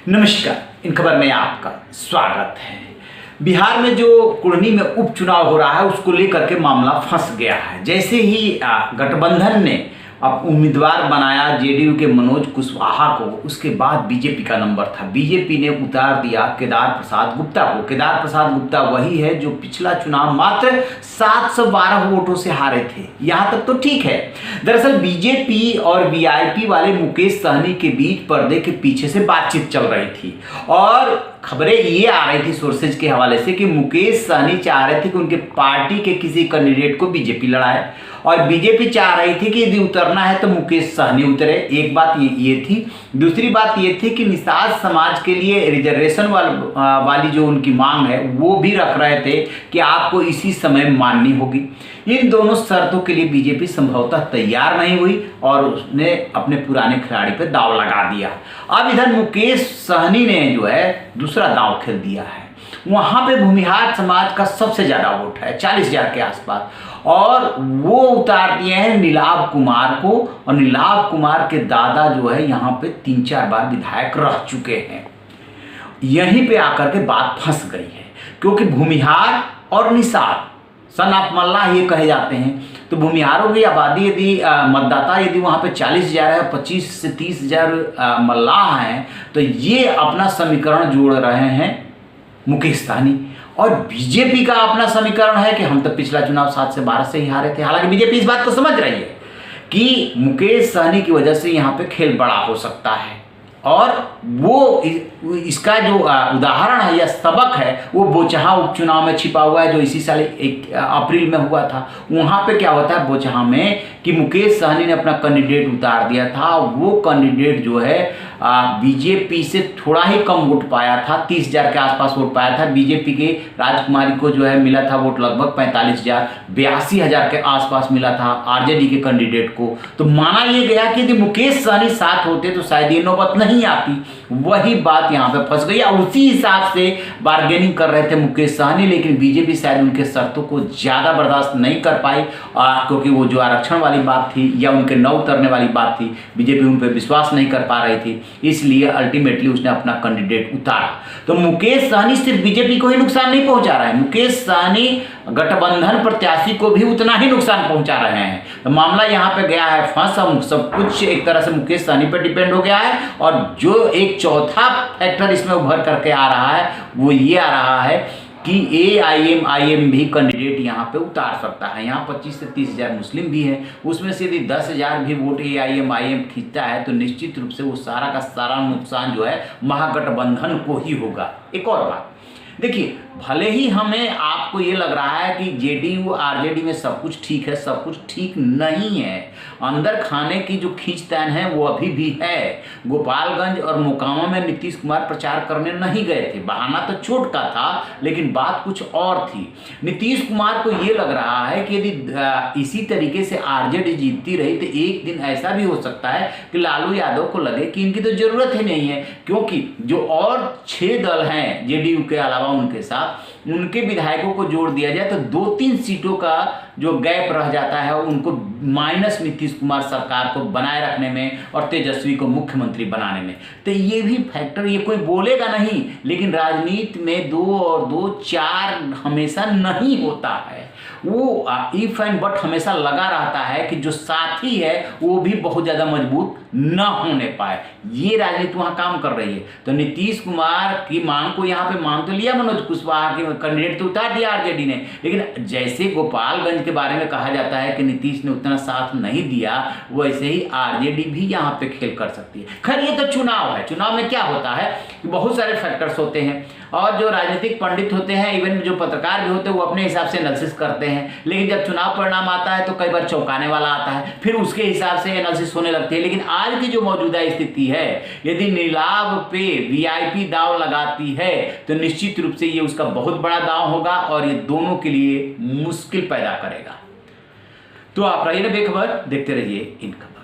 नमस्कार, इन खबर में आपका स्वागत है। बिहार में जो कुढ़नी में उपचुनाव हो रहा है उसको लेकर के मामला फंस गया है। जैसे ही गठबंधन ने अब उम्मीदवार बनाया जेडीयू के मनोज कुशवाहा को, उसके बाद बीजेपी का नंबर था। बीजेपी ने उतार दिया केदार प्रसाद गुप्ता को। केदार प्रसाद गुप्ता वही है जो पिछला चुनाव मात्र 712 वोटों से हारे थे। यहाँ तक तो ठीक है। दरअसल बीजेपी और वीआईपी वाले मुकेश सहनी के बीच पर्दे के पीछे से बातचीत चल रही थी और खबरें ये आ रही थी सोर्सेज के हवाले से कि मुकेश सहनी चाह रहे थे कि उनके पार्टी के किसी कैंडिडेट को बीजेपी लड़ाए और बीजेपी चाह रही थी कि यदि उतरना है तो मुकेश सहनी उतरे। एक बात ये थी। दूसरी बात ये थी कि निषाद समाज के लिए रिजर्वेशन वाली जो उनकी मांग है वो भी रख रहे थे कि आपको इसी समय माननी होगी। इन दोनों शर्तों के लिए बीजेपी संभवतः तैयार नहीं हुई और उसने अपने पुराने खिलाड़ी पर दांव लगा दिया। अब इधर मुकेश सहनी ने जो है दूसरा दांव खेल दिया है। वहां पे भूमिहार समाज का सबसे ज्यादा वोट है, 40,000 के आसपास, और वो उतार दिए हैं नीलाभ कुमार को। और नीलाभ कुमार के दादा जो है यहाँ पे 3-4 बार विधायक रह चुके हैं। यहीं पे आकर के बात फंस गई है क्योंकि भूमिहार और निषाद सन ऑफ मल्लाह ये कहे जाते हैं। तो भूमिहारों की आबादी यदि मतदाता यदि वहाँ पे 40,000 है, 25 से 30,000 मल्लाह हैं, तो ये अपना समीकरण जोड़ रहे हैं मुकेश सहनी। और बीजेपी का अपना समीकरण है कि हम तो पिछला चुनाव 7 से 12 से ही हारे थे। हालांकि बीजेपी इस बात को समझ रही है कि मुकेश सहनी की वजह से यहाँ पे खेल बड़ा हो सकता है और वो इसका जो उदाहरण है या सबक है वो बोचहा उपचुनाव में छिपा हुआ है जो इसी साल 1 अप्रैल में हुआ था। वहाँ पे क्या होता है बोचहा में कि मुकेश सहनी ने अपना कैंडिडेट उतार दिया था। वो कैंडिडेट जो है बीजेपी से थोड़ा ही कम वोट पाया था, 30,000 के आसपास वोट पाया था। बीजेपी के राजकुमारी को जो है मिला था वोट लगभग 45,000, 82,000 के आसपास मिला था आरजेडी के कैंडिडेट को। तो माना यह गया कि यदि मुकेश सहनी साथ होते तो शायद ये नौबत नहीं आती। वही बात यहाँ पे फंस गई और उसी हिसाब से बार्गेनिंग कर रहे थे मुकेश सहनी, लेकिन बीजेपी शायद उनके शर्तों को ज़्यादा बर्दाश्त नहीं कर पाई क्योंकि वो जो आरक्षण वाली बात थी या उनके न उतरने वाली बात थी, बीजेपी उन पर विश्वास नहीं कर पा रही थी। इसलिए अल्टीमेटली उसने अपना कैंडिडेट उतारा। तो मुकेश सहनी सिर्फ बीजेपी को ही नुकसान नहीं पहुंचा रहा है, मुकेश सहनी गठबंधन प्रत्याशी को भी उतना ही नुकसान पहुंचा रहे हैं। तो मामला यहाँ पे गया है फंस। हम सब कुछ एक तरह से मुकेश सहनी पर डिपेंड हो गया है और जो एक चौथा फैक्टर इसमें उभर करके आ रहा है वो ये आ रहा है कि AIM भी कैंडिडेट यहाँ पे उतार सकता है। यहाँ 25 से 30,000 मुस्लिम भी हैं, उसमें से यदि 10,000 भी वोट AIM खींचता है तो निश्चित रूप से वो सारा का सारा नुकसान जो है महागठबंधन को ही होगा। एक और बात देखिए, भले ही हमें आपको ये लग रहा है कि जेडीयू आरजेडी में सब कुछ ठीक है, सब कुछ ठीक नहीं है। अंदर खाने की जो खींचतान है वो अभी भी है। गोपालगंज और मोकामा में नीतीश कुमार प्रचार करने नहीं गए थे। बहाना तो चोट का था लेकिन बात कुछ और थी। नीतीश कुमार को ये लग रहा है कि यदि इसी तरीके से आरजेडी जीतती रही तो एक दिन ऐसा भी हो सकता है कि लालू यादव को लगे कि इनकी तो जरूरत ही नहीं है, क्योंकि जो और 6 दल हैं जेडीयू के अलावा उनके साथ, उनके विधायकों को जोड़ दिया जाए तो 2-3 सीटों का जो गैप रह जाता है उनको माइनस नीतीश कुमार सरकार को बनाए रखने में और तेजस्वी को मुख्यमंत्री बनाने में। तो ये भी फैक्टर, ये कोई बोलेगा नहीं लेकिन राजनीति में 2 और 2 4 हमेशा नहीं होता है। वो इफ एंड बट हमेशा लगा रहता है कि जो साथी है वो भी बहुत ज़्यादा मजबूत न होने पाए। ये राजनीति वहाँ काम कर रही है। तो नीतीश कुमार की मांग को यहाँ पे मान तो लिया मनोज कुशवाहा के कैंडिडेट तो उतार दिया आरजेडी ने, लेकिन जैसे गोपालगंज के बारे में कहा जाता है कि नीतीश ने उतना साथ नहीं दिया, वैसे ही आरजेडी भी यहाँ पे खेल कर सकती है। खैर ये तो चुनाव है। चुनाव में क्या होता है कि बहुत सारे फैक्टर्स होते हैं और जो राजनीतिक पंडित होते हैं, इवन जो पत्रकार भी होते हैं, वो अपने हिसाब से एनालिसिस करते हैं। लेकिन जब चुनाव परिणाम आता है तो कई बार चौंकाने वाला आता है, फिर उसके हिसाब से एनालिसिस होने लगती है। लेकिन आज की जो मौजूदा स्थिति है, यदि नीलाभ पे वीआईपी दांव लगाती है तो निश्चित रूप से ये उसका बहुत बड़ा दांव होगा और ये दोनों के लिए मुश्किल पैदा करेगा। तो आप रहिए बेखबर, देखते रहिए इन खबर।